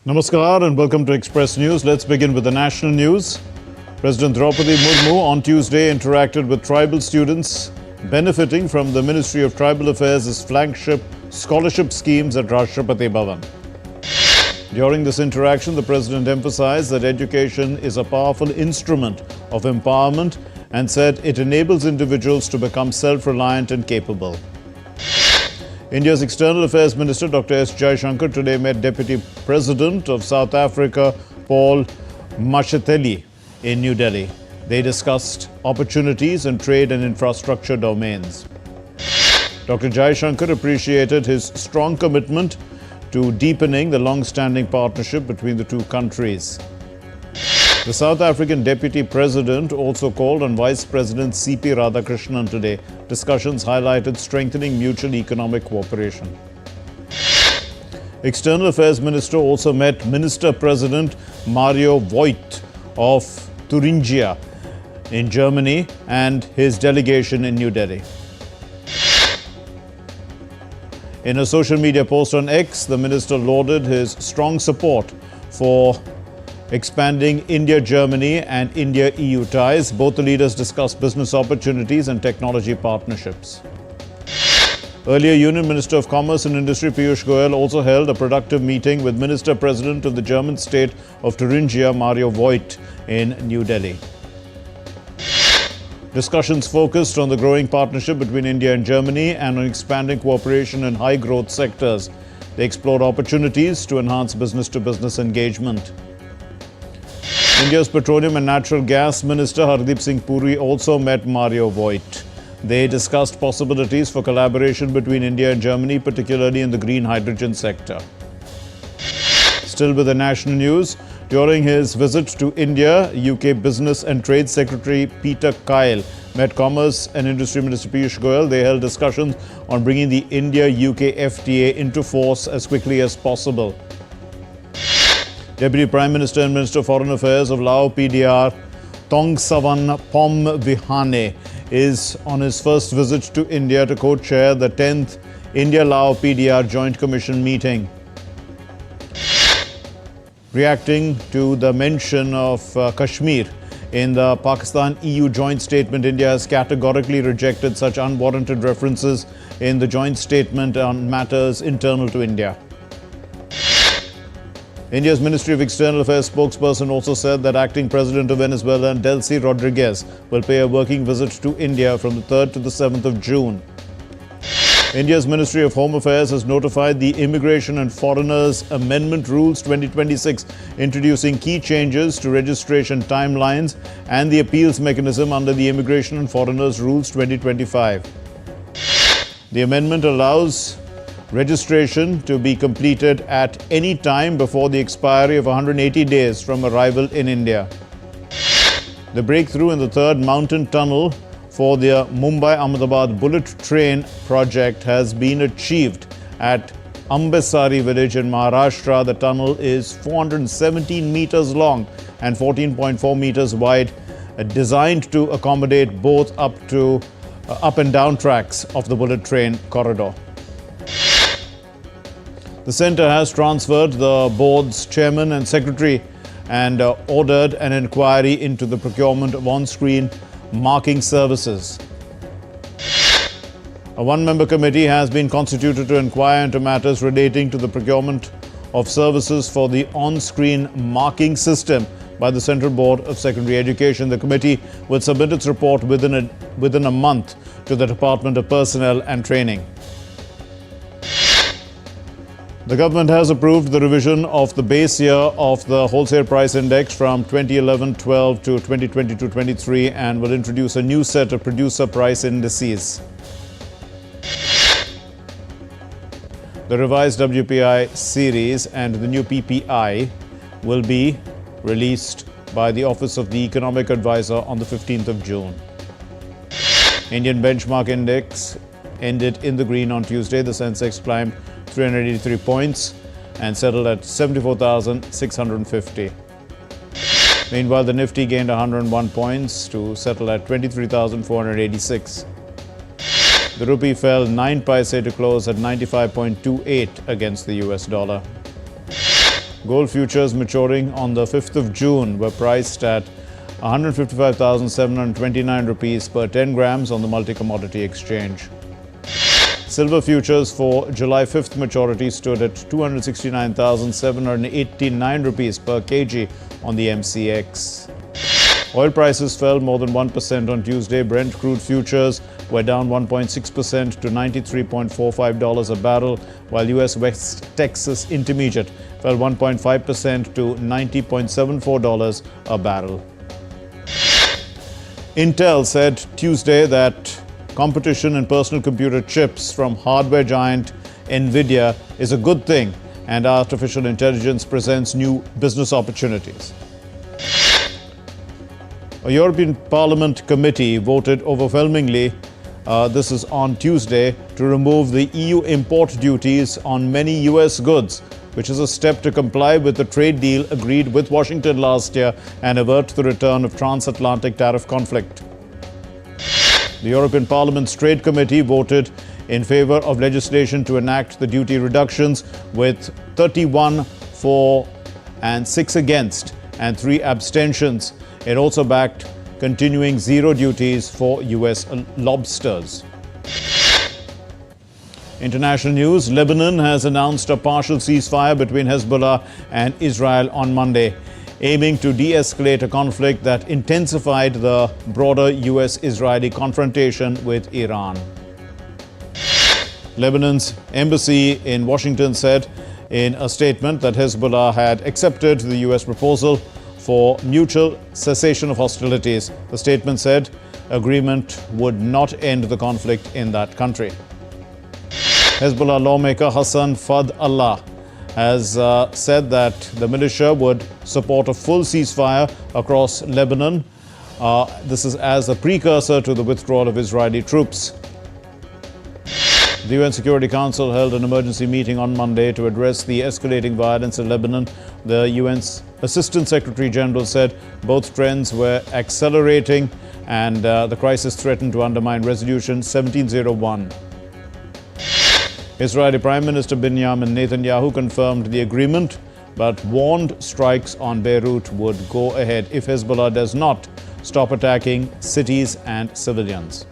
Namaskar and welcome to Express News. Let's begin with the national news. President Draupadi Murmu on Tuesday interacted with tribal students benefiting from the Ministry of Tribal Affairs' flagship scholarship schemes at Rashtrapati Bhavan. During this interaction, the President emphasized that education is a powerful instrument of empowerment and said it enables individuals to become self-reliant and capable. India's External Affairs Minister Dr. S. Jaishankar today met Deputy President of South Africa, Paul Mashatile, in New Delhi. They discussed opportunities in trade and infrastructure domains. Dr. Jaishankar appreciated his strong commitment to deepening the long-standing partnership between the two countries. The South African Deputy President also called on Vice President C.P. Radhakrishnan today. Discussions highlighted strengthening mutual economic cooperation. External Affairs Minister also met Minister President Mario Voigt of Thuringia in Germany and his delegation in New Delhi. In a social media post on X, the minister lauded his strong support for expanding India-Germany and India-EU ties. Both the leaders discussed business opportunities and technology partnerships. Earlier, Union Minister of Commerce and Industry Piyush Goyal also held a productive meeting with Minister President of the German state of Thuringia, Mario Voigt, in New Delhi. Discussions focused on the growing partnership between India and Germany and on expanding cooperation in high-growth sectors. They explored opportunities to enhance business-to-business engagement. India's Petroleum and Natural Gas Minister Hardeep Singh Puri also met Mario Voigt. They discussed possibilities for collaboration between India and Germany, particularly in the green hydrogen sector. Still with the national news, during his visit to India, UK Business and Trade Secretary Peter Kyle met Commerce and Industry Minister Piyush Goyal. They held discussions on bringing the India-UK FTA into force as quickly as possible. Deputy Prime Minister and Minister of Foreign Affairs of Lao PDR, Tongsavan Pomvihane, is on his first visit to India to co-chair the 10th India-Lao PDR Joint Commission meeting. Reacting to the mention of Kashmir in the Pakistan-EU joint statement, India has categorically rejected such unwarranted references in the joint statement on matters internal to India. India's Ministry of External Affairs spokesperson also said that acting President of Venezuela, Delcy Rodriguez, will pay a working visit to India from the 3rd to the 7th of June. India's Ministry of Home Affairs has notified the Immigration and Foreigners Amendment Rules 2026, introducing key changes to registration timelines and the appeals mechanism under the Immigration and Foreigners Rules 2025. The amendment allows registration to be completed at any time before the expiry of 180 days from arrival in India. The breakthrough in the third mountain tunnel for the Mumbai-Ahmedabad bullet train project has been achieved at Ambesari village in Maharashtra. The tunnel is 417 meters long and 14.4 meters wide, designed to accommodate both up and down tracks of the bullet train corridor. The centre has transferred the board's chairman and secretary and ordered an inquiry into the procurement of on-screen marking services. A one-member committee has been constituted to inquire into matters relating to the procurement of services for the on-screen marking system by the Central Board of Secondary Education. The committee will submit its report within a month to the Department of Personnel and Training. The government has approved the revision of the base year of the wholesale price index from 2011-12 to 2022-23 and will introduce a new set of producer price indices. The revised WPI series and the new PPI will be released by the Office of the Economic Advisor on the 15th of June. Indian benchmark index ended in the green on Tuesday. The Sensex climbed 383 points and settled at 74,650. Meanwhile, the Nifty gained 101 points to settle at 23,486. The rupee fell 9 paise to close at 95.28 against the US dollar. Gold futures maturing on the 5th of June were priced at 155,729 rupees per 10 grams on the multi-commodity exchange. Silver futures for July 5th maturity stood at 269,789 rupees per kg on the MCX. Oil prices fell more than 1% on Tuesday. Brent crude futures were down 1.6% to $93.45 a barrel, while US West Texas Intermediate fell 1.5% to $90.74 a barrel. Intel said Tuesday that competition in personal computer chips from hardware giant NVIDIA is a good thing, and artificial intelligence presents new business opportunities. A European Parliament committee voted overwhelmingly, this is on Tuesday, to remove the EU import duties on many US goods, which is a step to comply with the trade deal agreed with Washington last year and avert the return of transatlantic tariff conflict. The European Parliament's Trade Committee voted in favor of legislation to enact the duty reductions, with 31 for and 6 against and 3 abstentions. It also backed continuing zero duties for US lobsters. International news: Lebanon has announced a partial ceasefire between Hezbollah and Israel on Monday, aiming to de-escalate a conflict that intensified the broader US-Israeli confrontation with Iran. Lebanon's embassy in Washington said in a statement that Hezbollah had accepted the US proposal for mutual cessation of hostilities. The statement said agreement would not end the conflict in that country. Hezbollah lawmaker Hassan Fad Allah has said that the militia would support a full ceasefire across Lebanon. This is as a precursor to the withdrawal of Israeli troops. The UN Security Council held an emergency meeting on Monday to address the escalating violence in Lebanon. The UN's Assistant Secretary General said both trends were accelerating and the crisis threatened to undermine Resolution 1701. Israeli Prime Minister Benjamin Netanyahu confirmed the agreement but warned strikes on Beirut would go ahead if Hezbollah does not stop attacking cities and civilians.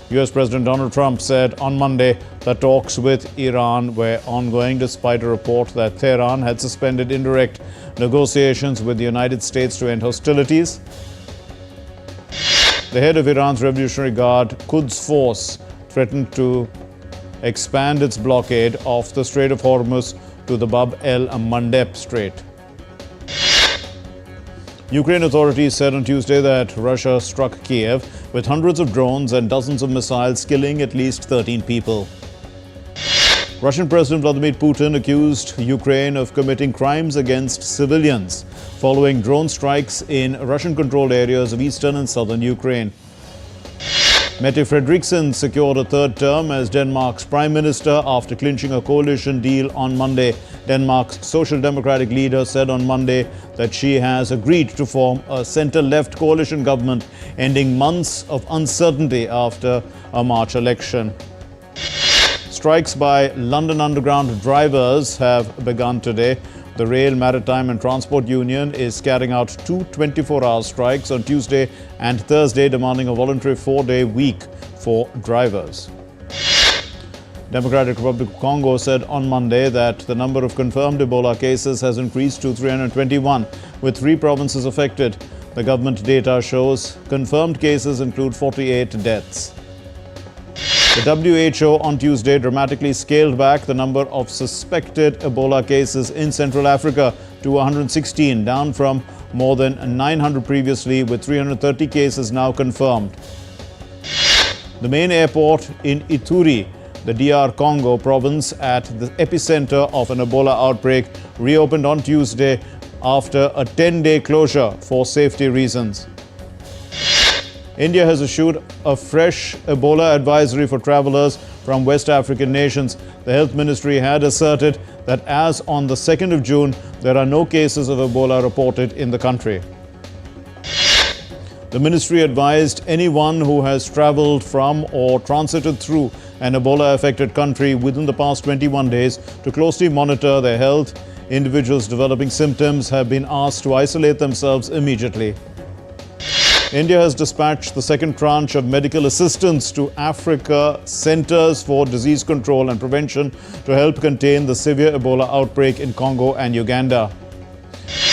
US President Donald Trump said on Monday that talks with Iran were ongoing despite a report that Tehran had suspended indirect negotiations with the United States to end hostilities. The head of Iran's Revolutionary Guard Quds Force threatened to expand its blockade off the Strait of Hormuz to the Bab el-Mandeb Strait. Ukraine authorities said on Tuesday that Russia struck Kiev with hundreds of drones and dozens of missiles, killing at least 13 people. Russian President Vladimir Putin accused Ukraine of committing crimes against civilians following drone strikes in Russian-controlled areas of eastern and southern Ukraine. Mette Frederiksen secured a third term as Denmark's Prime Minister after clinching a coalition deal on Monday. Denmark's Social Democratic leader said on Monday that she has agreed to form a centre-left coalition government, ending months of uncertainty after a March election. Strikes by London Underground drivers have begun today. The Rail, Maritime and Transport Union is carrying out two 24-hour strikes on Tuesday and Thursday, demanding a voluntary 4-day week for drivers. Democratic Republic of Congo said on Monday that the number of confirmed Ebola cases has increased to 321, with 3 provinces affected. The government data shows confirmed cases include 48 deaths. The WHO on Tuesday dramatically scaled back the number of suspected Ebola cases in Central Africa to 116, down from more than 900 previously, with 330 cases now confirmed. The main airport in Ituri, the DR Congo province at the epicenter of an Ebola outbreak, reopened on Tuesday after a 10-day closure for safety reasons. India has issued a fresh Ebola advisory for travelers from West African nations. The Health Ministry had asserted that as on the 2nd of June, there are no cases of Ebola reported in the country. The ministry advised anyone who has travelled from or transited through an Ebola-affected country within the past 21 days to closely monitor their health. Individuals developing symptoms have been asked to isolate themselves immediately. India has dispatched the second tranche of medical assistance to Africa Centers for Disease Control and Prevention to help contain the severe Ebola outbreak in Congo and Uganda.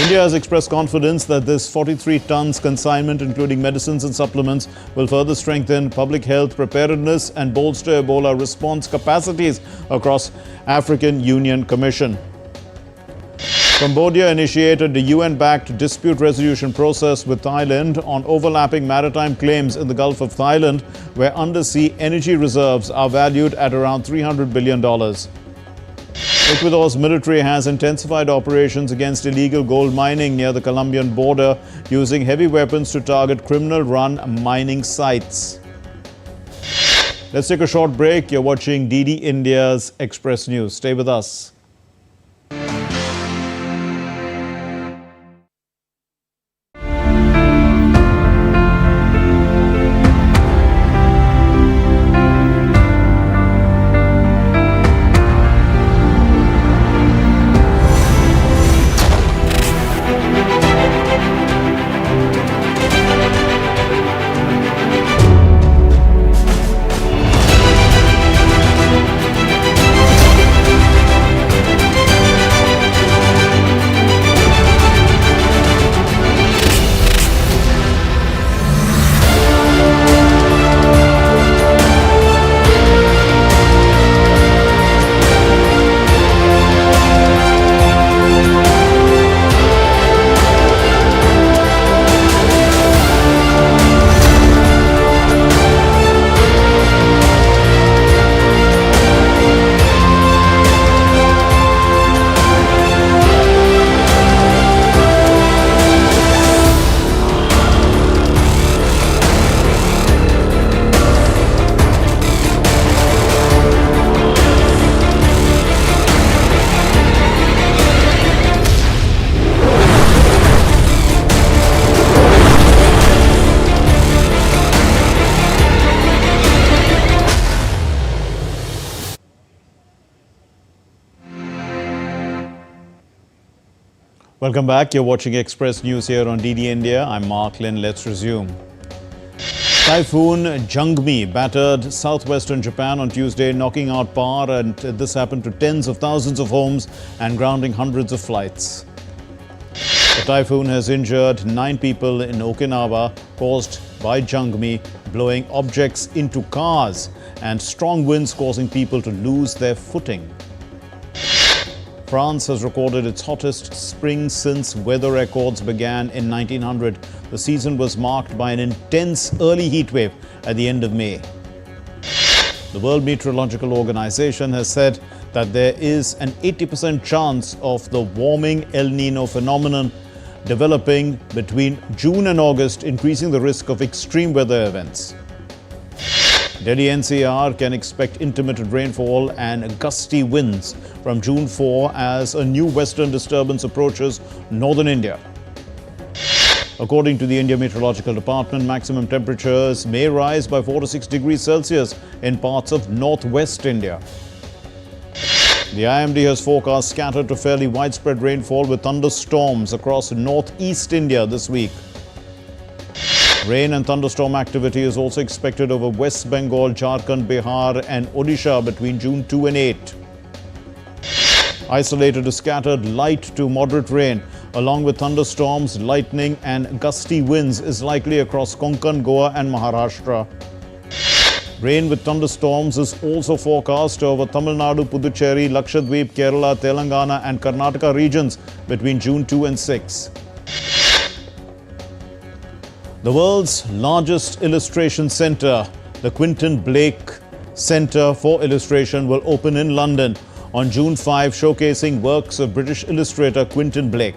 India has expressed confidence that this 43 tons consignment, including medicines and supplements, will further strengthen public health preparedness and bolster Ebola response capacities across African Union Commission. Cambodia initiated the UN-backed dispute resolution process with Thailand on overlapping maritime claims in the Gulf of Thailand, where undersea energy reserves are valued at around $300 billion. Ecuador's military has intensified operations against illegal gold mining near the Colombian border, using heavy weapons to target criminal-run mining sites. Let's take a short break. You're watching DD India's Express News. Stay with us. Welcome back. You're watching Express News here on DD India. I'm Mark Lin. Let's resume. Typhoon Jangmi battered southwestern Japan on Tuesday, knocking out power, and this happened to tens of thousands of homes and grounding hundreds of flights. The typhoon has injured 9 people in Okinawa, caused by Jangmi blowing objects into cars and strong winds causing people to lose their footing. France has recorded its hottest spring since weather records began in 1900. The season was marked by an intense early heat wave at the end of May. The World Meteorological Organization has said that there is an 80% chance of the warming El Nino phenomenon developing between June and August, increasing the risk of extreme weather events. Delhi NCR can expect intermittent rainfall and gusty winds from June 4 as a new western disturbance approaches northern India. According to the India Meteorological Department, maximum temperatures may rise by 4 to 6 degrees Celsius in parts of northwest India. The IMD has forecast scattered to fairly widespread rainfall with thunderstorms across northeast India this week. Rain and thunderstorm activity is also expected over West Bengal, Jharkhand, Bihar and Odisha between June 2 and 8. Isolated to scattered light to moderate rain, along with thunderstorms, lightning and gusty winds is likely across Konkan, Goa and Maharashtra. Rain with thunderstorms is also forecast over Tamil Nadu, Puducherry, Lakshadweep, Kerala, Telangana and Karnataka regions between June 2 and 6. The world's largest illustration centre, the Quentin Blake Centre for Illustration, will open in London on June 5, showcasing works of British illustrator Quentin Blake.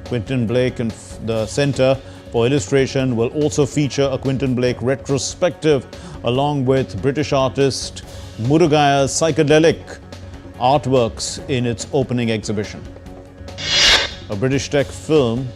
Quentin Blake and the Centre for Illustration will also feature a Quentin Blake retrospective along with British artist Murugaya's psychedelic artworks in its opening exhibition. A British tech firm,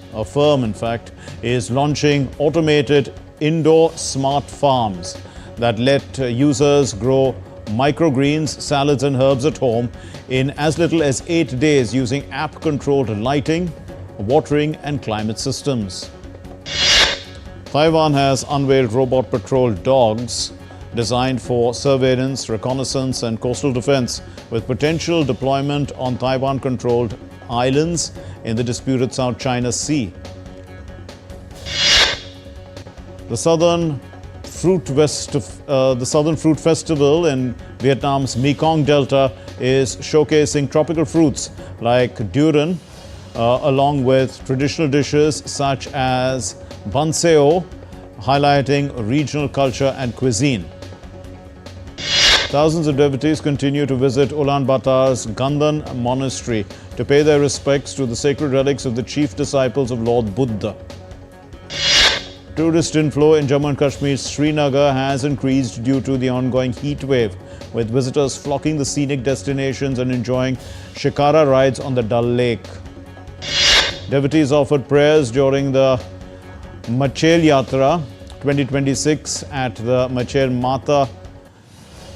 in fact, is launching automated indoor smart farms that let users grow microgreens, salads and herbs at home in as little as 8 days using app-controlled lighting, watering and climate systems. Taiwan has unveiled robot patrol dogs designed for surveillance, reconnaissance and coastal defense, with potential deployment on Taiwan-controlled islands in the disputed South China Sea. The Southern Fruit Festival in Vietnam's Mekong Delta is showcasing tropical fruits like durian, along with traditional dishes such as banh xeo, highlighting regional culture and cuisine. Thousands of devotees continue to visit Ulaanbaatar's Gandan monastery to pay their respects to the sacred relics of the chief disciples of Lord Buddha. Tourist inflow in Jammu and Kashmir's Srinagar has increased due to the ongoing heat wave, with visitors flocking the scenic destinations and enjoying shikara rides on the Dal Lake. Devotees offered prayers during the Machel Yatra 2026 at the Machel Mata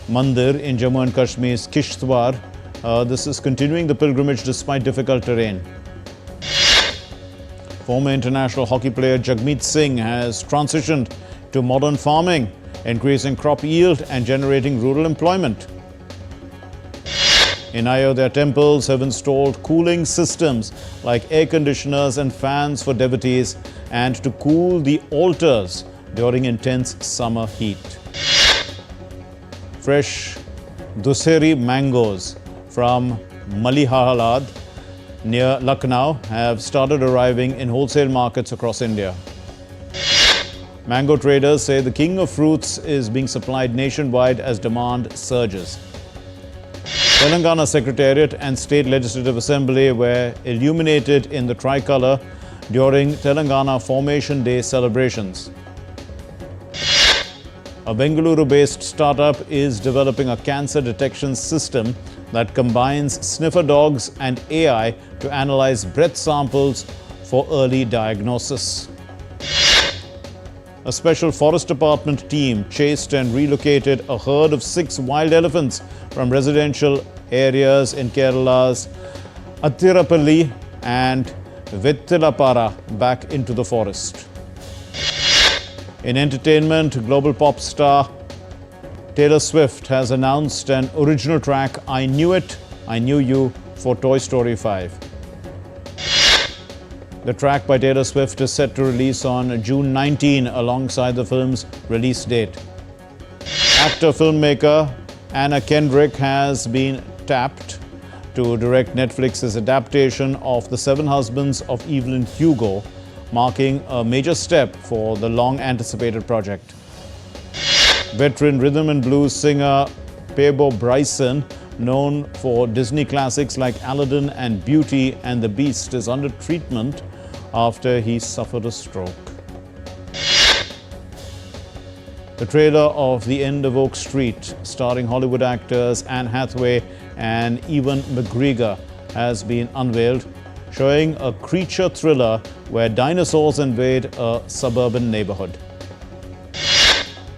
Mandir in Jammu and Kashmir's Kishtwar. This is continuing the pilgrimage despite difficult terrain. Former international hockey player Jagmeet Singh has transitioned to modern farming, increasing crop yield and generating rural employment. In Ayodhya, temples have installed cooling systems like air conditioners and fans for devotees and to cool the altars during intense summer heat. Fresh Dussehri mangoes from Malihalad near Lucknow have started arriving in wholesale markets across India. Mango traders say the king of fruits is being supplied nationwide as demand surges. Telangana Secretariat and State Legislative Assembly were illuminated in the tricolour during Telangana Formation Day celebrations. A Bengaluru-based startup is developing a cancer detection system that combines sniffer dogs and AI to analyze breath samples for early diagnosis. A special Forest Department team chased and relocated a herd of 6 wild elephants from residential areas in Kerala's Attirapalli and Vettilapara back into the forest. In entertainment, global pop star Taylor Swift has announced an original track, I Knew It, I Knew You, for Toy Story 5. The track by Taylor Swift is set to release on June 19 alongside the film's release date. Actor-filmmaker Anna Kendrick has been tapped to direct Netflix's adaptation of The Seven Husbands of Evelyn Hugo, marking a major step for the long-anticipated project. Veteran rhythm and blues singer Peabo Bryson, known for Disney classics like Aladdin and Beauty and the Beast, is under treatment after he suffered a stroke. The trailer of The End of Oak Street, starring Hollywood actors Anne Hathaway and Ewan McGregor, has been unveiled, showing a creature thriller where dinosaurs invade a suburban neighborhood.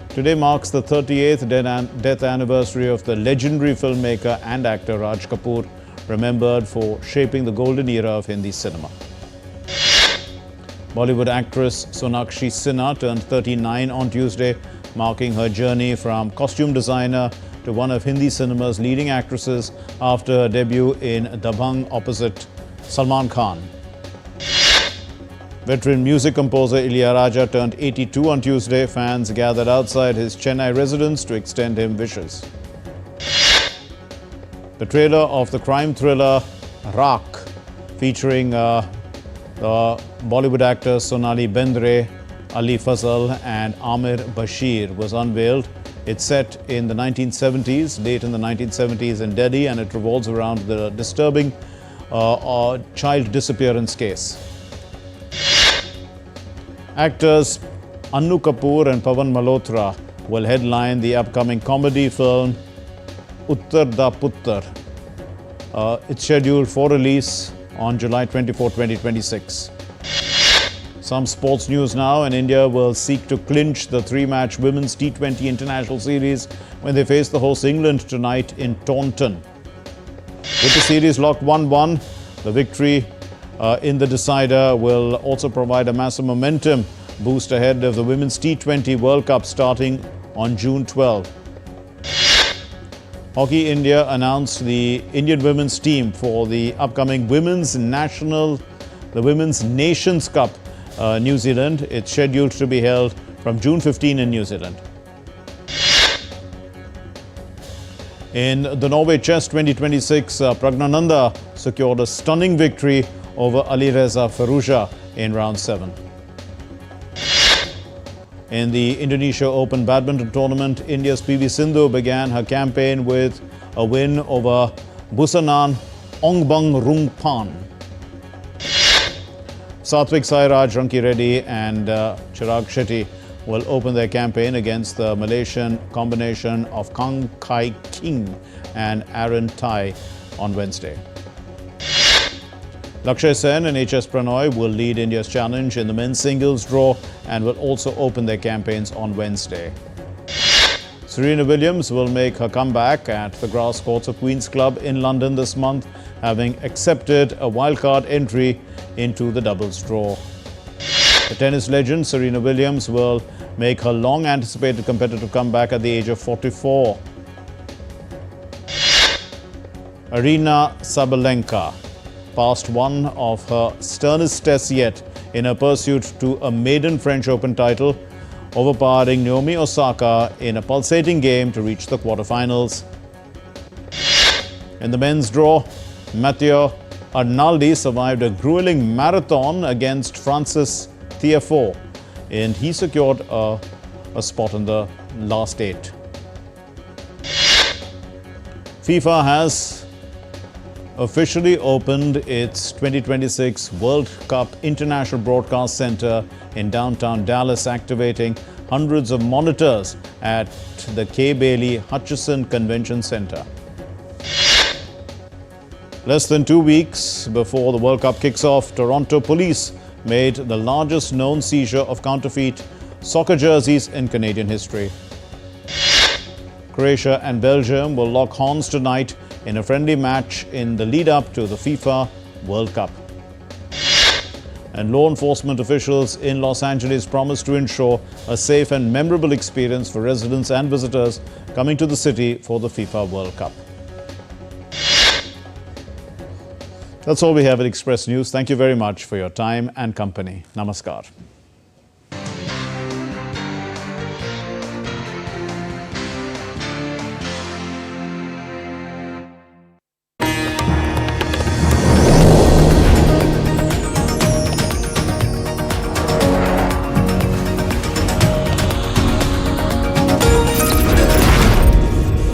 Today marks the 38th death anniversary of the legendary filmmaker and actor Raj Kapoor, remembered for shaping the golden era of Hindi cinema. Bollywood actress Sonakshi Sinha turned 39 on Tuesday, marking her journey from costume designer to one of Hindi cinema's leading actresses after her debut in Dabangg opposite Salman Khan. Veteran music composer Ilaiyaraaja turned 82 on Tuesday. Fans gathered outside his Chennai residence to extend him wishes. The trailer of the crime thriller Raak, featuring the Bollywood actors Sonali Bendre, Ali Fazal and Amir Bashir, was unveiled. It's set in the 1970s, late in the 1970s in Delhi, and it revolves around the disturbing child disappearance case. Actors Annu Kapoor and Pawan Malhotra will headline the upcoming comedy film Uttar Da Puttar. It's scheduled for release on July 24, 2026. Some sports news now, and India will seek to clinch the three-match Women's T20 International Series when they face the host England tonight in Taunton. With the series locked 1-1, the victory in the decider will also provide a massive momentum boost ahead of the Women's T20 World Cup starting on June 12. Hockey India announced the Indian women's team for the upcoming Women's Nations Cup New Zealand. It's scheduled to be held from June 15 in New Zealand. In the Norway Chess 2026, Pragnananda secured a stunning victory over Alireza Firouzja in round 7. In the Indonesia Open badminton tournament, India's PV Sindhu began her campaign with a win over Busanan Ongbang-Rungpan. Satvik Sairaj, Ranki Reddy and Chirag Shetty will open their campaign against the Malaysian combination of Kang Kai King and Aaron Tai on Wednesday. Lakshay Sen and HS Pranoy will lead India's challenge in the men's singles draw and will also open their campaigns on Wednesday. Serena Williams will make her comeback at the grass courts of Queen's Club in London this month, having accepted a wildcard entry into the doubles draw. The tennis legend Serena Williams will make her long-anticipated competitive comeback at the age of 44. Aryna Sabalenka passed one of her sternest tests yet in her pursuit to a maiden French Open title, overpowering Naomi Osaka in a pulsating game to reach the quarterfinals. In the men's draw, Matteo Arnaldi survived a grueling marathon against Francis Tiafoe, and he secured a spot in the last 8. FIFA has officially opened its 2026 World Cup International Broadcast Center in downtown Dallas, activating hundreds of monitors at the Kay Bailey Hutchison Convention Center. Less than 2 weeks before the World Cup kicks off, Toronto police made the largest known seizure of counterfeit soccer jerseys in Canadian history. Croatia and Belgium will lock horns tonight in a friendly match in the lead-up to the FIFA World Cup. And law enforcement officials in Los Angeles promised to ensure a safe and memorable experience for residents and visitors coming to the city for the FIFA World Cup. That's all we have at Express News. Thank you very much for your time and company. Namaskar.